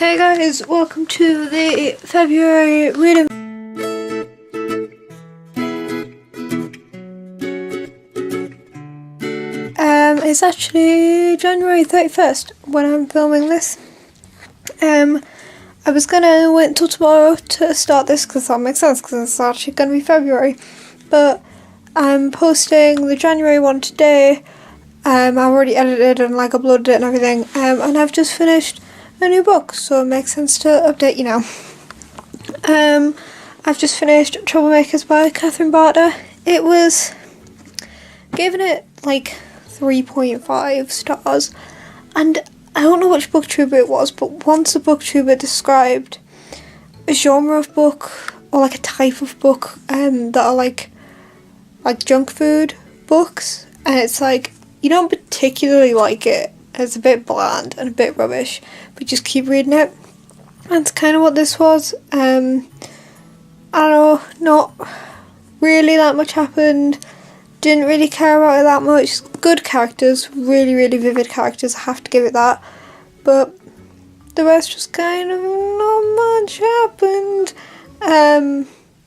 Hey guys, welcome to the February reading. It's actually January 31st when I'm filming this. I was gonna wait until tomorrow to start this because that makes sense because it's actually gonna be February. But I'm posting the January one today. I've already edited and uploaded it and everything. And I've just finished a new book, so it makes sense to update you now. I've just finished Troublemakers by Catherine Barter. It was given it 3.5 stars, and I don't know which booktuber it was, but once a booktuber described a genre of book or a type of book that are like junk food books, and it's you don't particularly like it. It's a bit bland and a bit rubbish, but just keep reading it. That's kind of what this was. I don't know, not really that much happened. Didn't really care about it that much. Good characters, really, really vivid characters, I have to give it that. But the rest just kind of not much happened.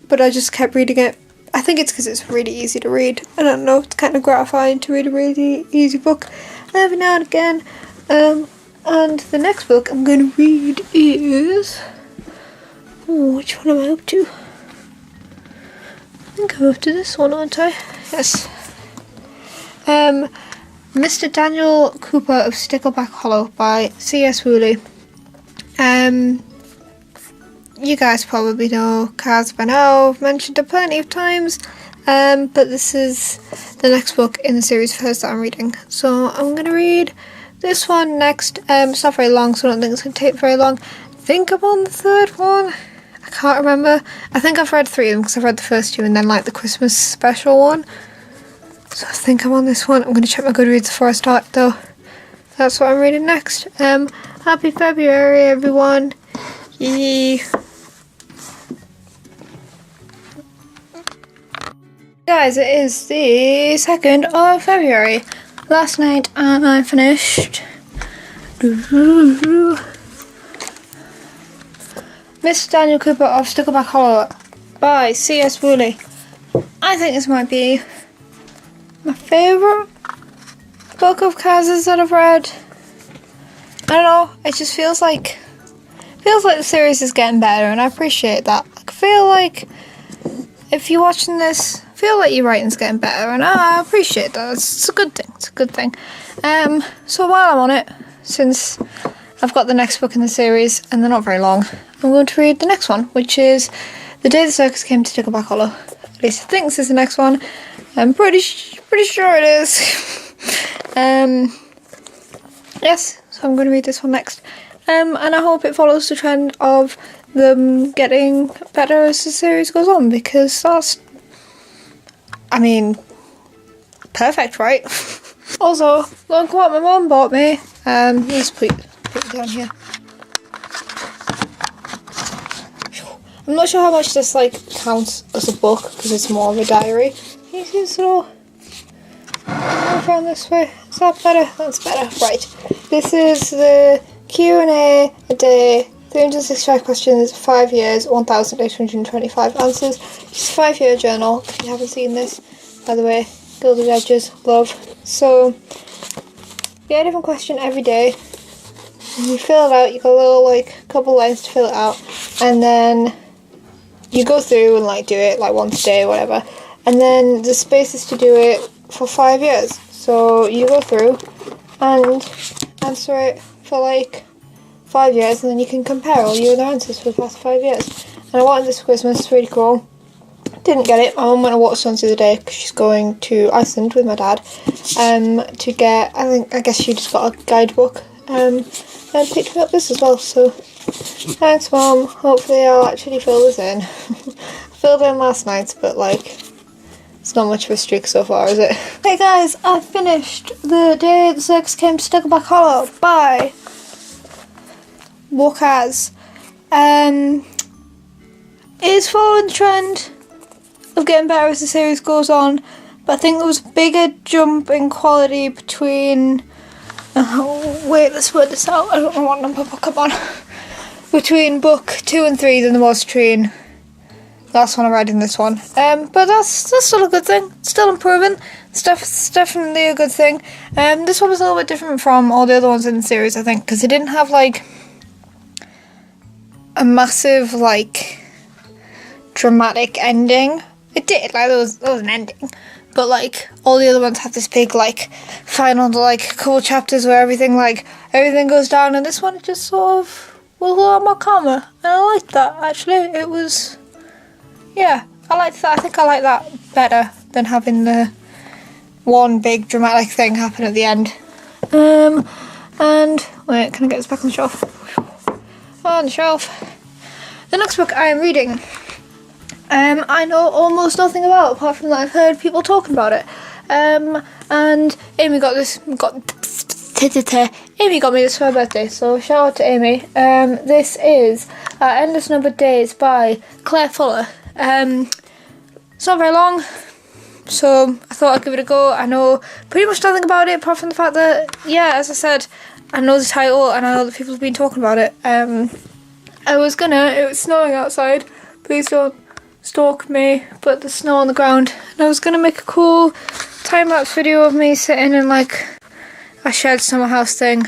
But I just kept reading it. I think it's because it's really easy to read. I don't know, it's kind of gratifying to read a really easy book every now and again. And the next book I'm going to read is... which one am I up to? I think I'm up to this one, aren't I? Yes. Mr. Daniel Cooper of Stickleback Hollow by C.S. Woolley. You guys probably know Kaz by now. I've mentioned it plenty of times. But this is the next book in the series of hers that I'm reading. So I'm going to read this one next. It's not very long, so I don't think it's going to take very long. I think I'm on the third one. I can't remember. I think I've read 3 of them because I've read the first 2 and then the Christmas special one. So I think I'm on this one. I'm going to check my Goodreads before I start though. That's what I'm reading next. Happy February everyone. Yee. Guys, it is the 2nd of February. Last night I finished Mr. Daniel Cooper of Stickleback Hollow by C.S. Woolley. I think this might be my favourite book of Kaz's that I've read. I don't know, it just feels like the series is getting better, and I appreciate that. I feel like if you're watching this, I feel like your writing's getting better, and I appreciate that. It's a good thing. It's a good thing. So while I'm on it, since I've got the next book in the series, and they're not very long, I'm going to read the next one, which is The Day the Circus Came to Stickleback Hollow. At least I think this is the next one. I'm pretty sure it is. Yes, so I'm going to read this one next. And I hope it follows the trend of them getting better as the series goes on, because that's, perfect, right? Also, look what my mum bought me. Let's put it down here. I'm not sure how much this counts as a book because it's more of a diary. Can you see this little around this way? Is that better? That's better. Right. This is the Q&A a day. 365 questions, 5 years, 1,825 answers. It's a 5-year journal, if you haven't seen this, by the way. Gilded edges, love. So, you get a different question every day. And you fill it out, you got a little, couple lines to fill it out. And then you go through and, do it, once a day or whatever. And then the space is to do it for 5 years. So, you go through and answer it for, 5 years, and then you can compare all your other answers for the past 5 years. And I wanted this for Christmas, it's really cool. Didn't get it. My mum went to Waterstones the other day because she's going to Iceland with my dad to get, I guess she just got a guidebook and picked me up this as well, so thanks Mum. Hopefully I'll actually fill this in. I filled in last night, but it's not much of a streak so far, is it? Hey guys, I finished The Day the Circus Came to Stickleback Hollow by Kaz. It is following the trend of getting better as the series goes on, but I think there was a bigger jump in quality between... wait, let's work this out. I don't know what number book I'm on. between book 2 and 3 than there was between last one I read in this one. But that's still a good thing. It's still improving. It's definitely a good thing. This one was a little bit different from all the other ones in the series, I think, because it didn't have like a massive like dramatic ending. It did, like there was an ending, but like all the other ones have this big like final like couple chapters where everything goes down, and this one just sort of was a lot more calmer, and I liked that actually. It was, yeah, I liked that. I think I like that better than having the one big dramatic thing happen at the end. And wait, can I get this back on the shelf? On the shelf. The next book I am reading, I know almost nothing about, apart from that I've heard people talking about it. And Amy got me this for her birthday, so shout out to Amy. This is Endless Numbered Days by Claire Fuller. It's not very long, so I thought I'd give it a go. I know pretty much nothing about it, apart from the fact that, yeah, as I said, I know the title and I know that people have been talking about it. It was snowing outside, please don't stalk me, but there's snow on the ground, and I was gonna make a cool time-lapse video of me sitting in like a shared summer house thing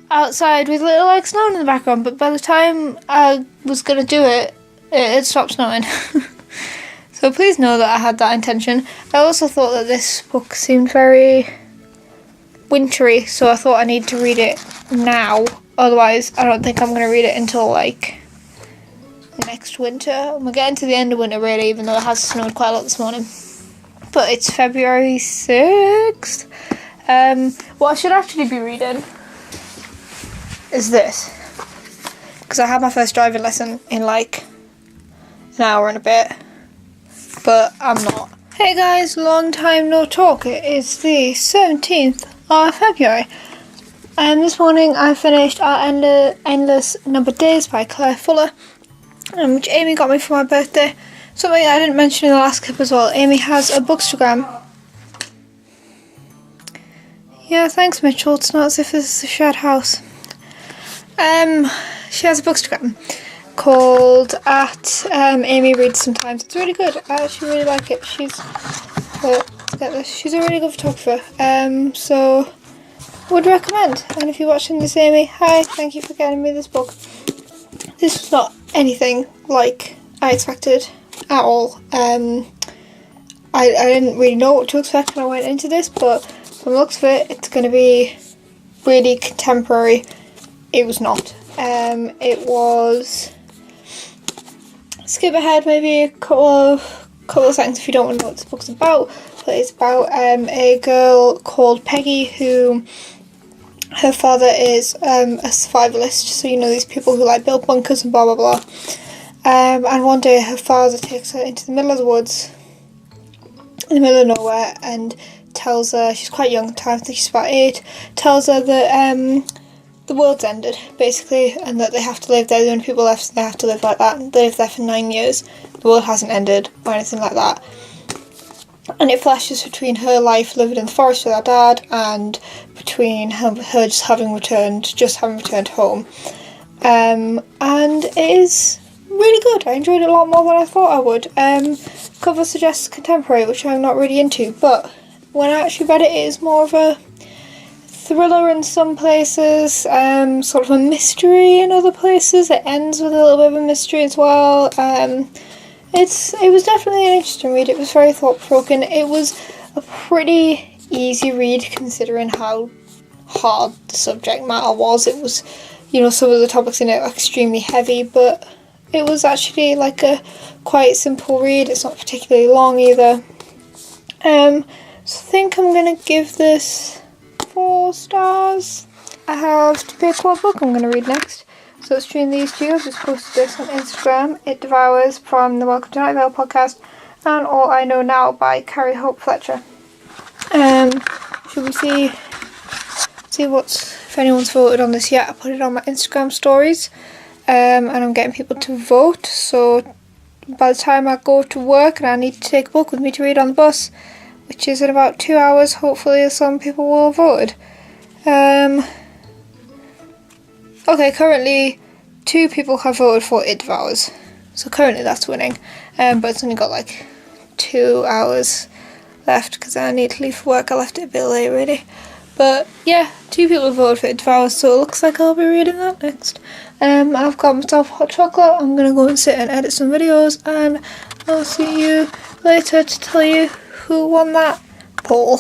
outside with little like snow in the background, but by the time I was gonna do it, it stopped snowing. So please know that I had that intention. I also thought that this book seemed very wintry, so I thought I need to read it now, otherwise I don't think I'm going to read it until like next winter. We're getting to the end of winter really, even though it has snowed quite a lot this morning. But it's February 6th. What I should actually be reading is this, because I had my first driving lesson in like an hour and a bit, but I'm not. Hey guys, long time no talk. It is the 17th of February. This morning I finished Endless Numbered Days by Claire Fuller, which Amy got me for my birthday. Something I didn't mention in the last clip as well. Amy has a bookstagram. Yeah, thanks Mitchell. It's not as if this is a shared house. She has a bookstagram called @Amy Reads Sometimes. It's really good. I actually really like it. She's a really good photographer. So would recommend. And if you're watching this, Amy, hi, thank you for getting me this book. This was not anything like I expected at all. I didn't really know what to expect when I went into this, but from the looks of it, it's going to be really contemporary. It was not. It was. Skip ahead maybe a couple of seconds if you don't want to know what this book's about. But it's about a girl called Peggy who, her father is a survivalist, so you know these people who like build bunkers and blah blah blah. And one day her father takes her into the middle of the woods, in the middle of nowhere, and tells her, she's quite young at the time, I think she's about 8, tells her that the world's ended, basically, and that they have to live there. The only people left, so they have to live like that. They lived there for 9 years. The world hasn't ended, or anything like that. And it flashes between her life living in the forest with her dad, and between her just having returned home. And it is really good. I enjoyed it a lot more than I thought I would. Cover suggests contemporary, which I'm not really into, but when I actually read it, it is more of a thriller in some places, sort of a mystery in other places. It ends with a little bit of a mystery as well. It was definitely an interesting read. It was very thought-provoking. It was a pretty easy read considering how hard the subject matter was. It was, some of the topics in it are extremely heavy, but it was actually like a quite simple read. It's not particularly long either. So I think I'm going to give this 4 stars. I have to pick what book I'm going to read next. So it's between these two. I've just posted this on Instagram. It Devours from the Welcome to Night Vale podcast, and All I Know Now by Carrie Hope Fletcher. Should we see if anyone's voted on this yet? I put it on my Instagram stories, and I'm getting people to vote. So by the time I go to work and I need to take a book with me to read on the bus, which is in about 2 hours, hopefully some people will have voted. Okay, currently 2 people have voted for It Devours. So currently that's winning. But it's only got like 2 hours left because I need to leave for work. I left it a bit late really. But yeah, 2 people voted for It Devours, so it looks like I'll be reading that next. I've got myself hot chocolate. I'm going to go and sit and edit some videos, and I'll see you later to tell you who won that poll.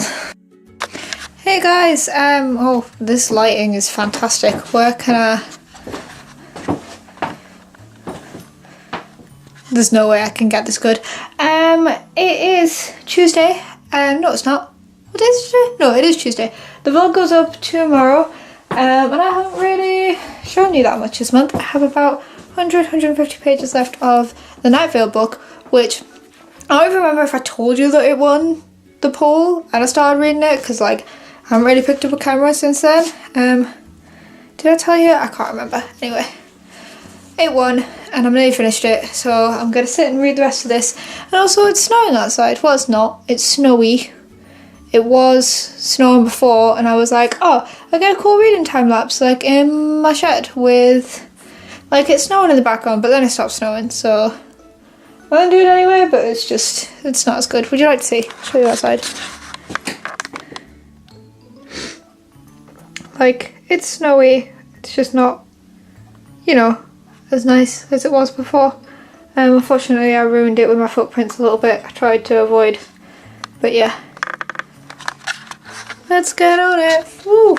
Hey guys, oh, this lighting is fantastic. Where can I... There's no way I can get this good. It is Tuesday. No, it's not. What day is it today? No, it is Tuesday. The vlog goes up tomorrow. And I haven't really shown you that much this month. I have about 150 pages left of the Night Vale book, which I don't even remember if I told you that it won the poll and I started reading it, because like I haven't really picked up a camera since then. Did I tell you? I can't remember. Anyway, it won and I'm nearly finished it, so I'm going to sit and read the rest of this. And also it's snowing outside. Well, it's not. It's snowy. It was snowing before and I was like, oh, I get a cool reading time lapse like in my shed with, like, it's snowing in the background, but then it stopped snowing, so I'm going to do it anyway, but it's not as good. Would you like to see? I'll show you outside. Like, it's snowy, it's just not, you know, as nice as it was before. Unfortunately I ruined it with my footprints a little bit. I tried to avoid, but yeah. Let's get on it. Woo!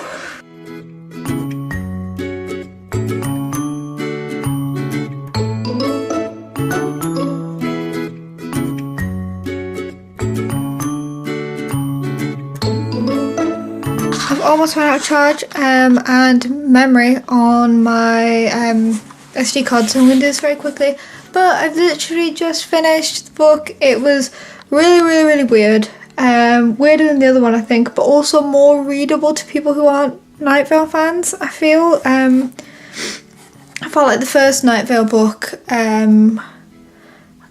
I've almost run out of charge and memory on my SD card, so I'm going to do this very quickly. But I've literally just finished the book. It was really weird. Weirder than the other one, I think, but also more readable to people who aren't Night Vale fans, I feel. I felt like the first Night Vale book, I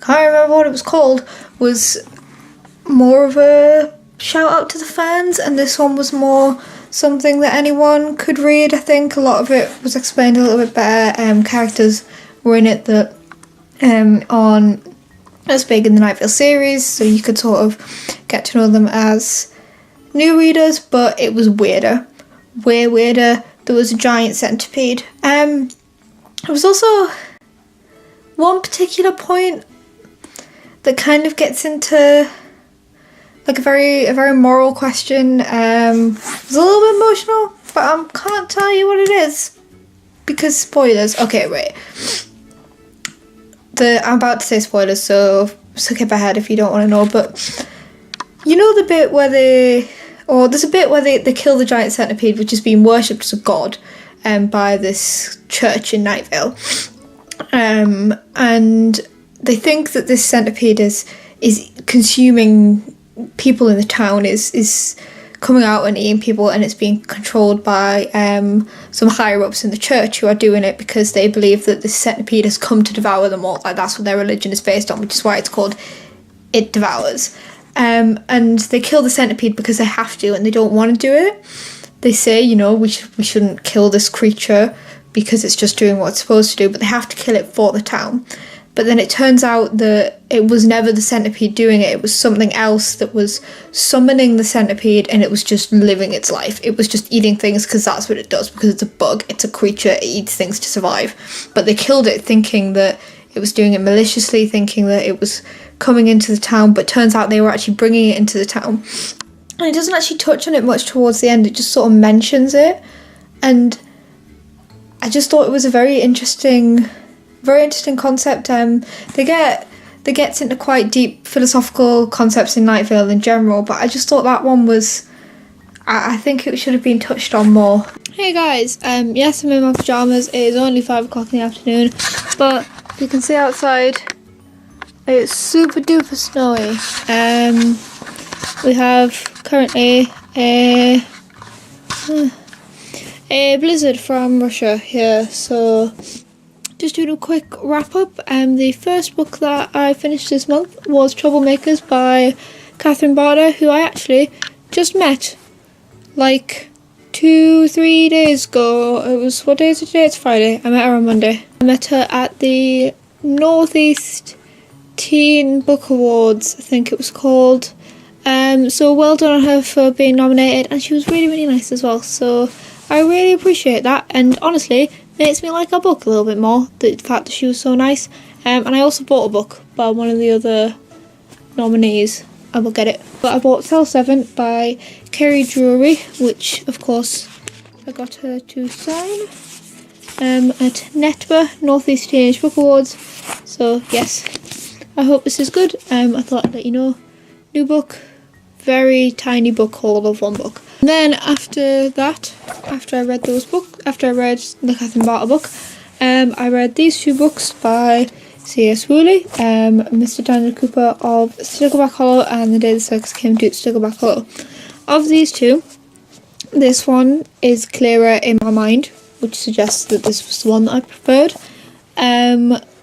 can't remember what it was called, was more of a shout out to the fans, and this one was more something that anyone could read. I think a lot of it was explained a little bit better. Characters were in it that aren't as big in the Night Vale series, so you could sort of get to know them as new readers, but it was weirder. Way weirder. There was a giant centipede. There was also one particular point that kind of gets into like a very moral question. It was a little bit emotional, but I can't tell you what it is because spoilers. Okay, wait. I'm about to say spoilers, so skip ahead if you don't want to know, but you know the bit where there's a bit where they kill the giant centipede, which is being worshipped as a god by this church in Night Vale. And they think that this centipede is consuming people in the town, is coming out and eating people, and it's being controlled by some higher ups in the church who are doing it because they believe that this centipede has come to devour them all. Like, that's what their religion is based on, which is why it's called It Devours. And they kill the centipede because they have to, and they don't want to do it. They say, you know, we shouldn't kill this creature because it's just doing what it's supposed to do, but they have to kill it for the town. But then it turns out that it was never the centipede doing it. It was something else that was summoning the centipede, and it was just living its life. It was just eating things because that's what it does, because it's a bug, it's a creature, it eats things to survive. But they killed it thinking that it was doing it maliciously, thinking that it was coming into the town, but turns out they were actually bringing it into the town. And it doesn't actually touch on it much towards the end, it just sort of mentions it. And I just thought it was a very interesting concept. They gets into quite deep philosophical concepts in Night Vale in general, but I just thought that one was, I think it should have been touched on more. Hey guys, yes, I'm in my pyjamas. It is only 5 o'clock in the afternoon, but you can see outside it's super duper snowy. We have currently a blizzard from Russia here, so just doing a quick wrap up. The first book that I finished this month was Troublemakers by Catherine Barter, who I actually just met like 2-3 days ago. It was, what day is it today? It's Friday. I met her on Monday. I met her at the Northeast Teen Book Awards, I think it was called. So well done on her for being nominated, and she was really, really nice as well. So I really appreciate that, and honestly, makes me like her book a little bit more, the fact that she was so nice. And I also bought a book by one of the other nominees. I will get it. But I bought Cell 7 by Kerry Drury, which of course I got her to sign at NETBA, Northeast Teenage Book Awards. So yes, I hope this is good. I thought I'd let you know. New book, very tiny book, all of one book. And then after that, after I read the Catherine Barter book, I read these two books by C.S. Woolley, Mr. Daniel Cooper of Stickleback Hollow and The Day the Circus Came to Stickleback Hollow. Of these two, this one is clearer in my mind, which suggests that this was the one that I preferred.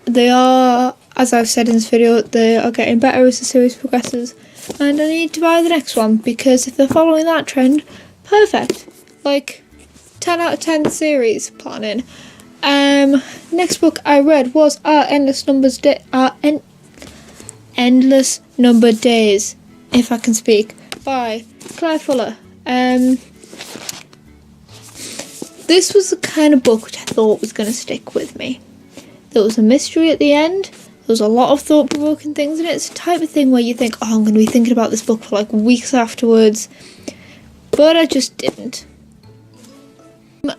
They are, as I've said in this video, they are getting better as the series progresses, and I need to buy the next one, because if they're following that trend, perfect. Like, 10 out of 10 series planning. Next book I read was Endless Number Days, if I can speak, by Claire Fuller. This was the kind of book which I thought was going to stick with me. There was a mystery at the end. There was a lot of thought-provoking things in it. It's the type of thing where you think, oh, I'm going to be thinking about this book for like weeks afterwards. But I just didn't.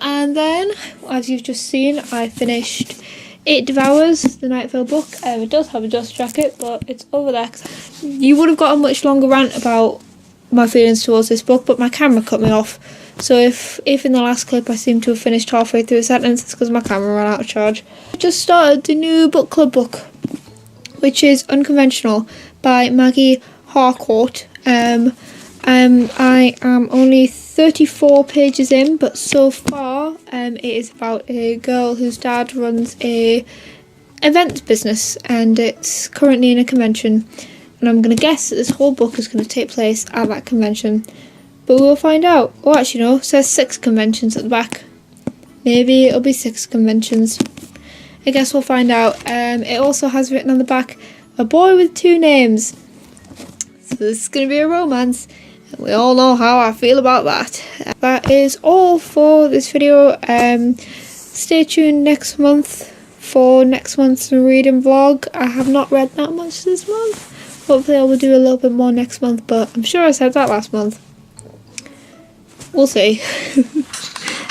And then, as you've just seen, I finished It Devours, the Night Vale book. It does have a dust jacket, but it's over there. You would have got a much longer rant about my feelings towards this book, but my camera cut me off. So if in the last clip I seem to have finished halfway through a sentence, it's because my camera ran out of charge. I just started the new book club book, which is Unconventional by Maggie Harcourt. I am only 34 pages in, but so far it is about a girl whose dad runs a events business, and it's currently in a convention, and I'm going to guess that this whole book is going to take place at that convention, but we'll find out. Oh, actually no, it says 6 conventions at the back. Maybe it'll be 6 conventions. I guess we'll find out. It also has written on the back, a boy with 2 names. So this is going to be a romance. We all know how I feel about that. That is all for this video. Stay tuned next month for next month's reading vlog. I have not read that much this month. Hopefully I will do a little bit more next month, but I'm sure I said that last month. We'll see.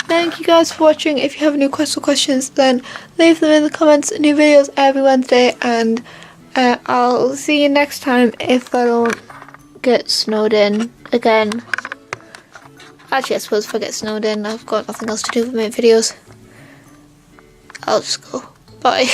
Thank you guys for watching. If you have any questions, then leave them in the comments. New videos every Wednesday, and I'll see you next time if I don't get snowed in again. Actually, I suppose if I get snowed in, I've got nothing else to do with my videos. I'll just go. Bye.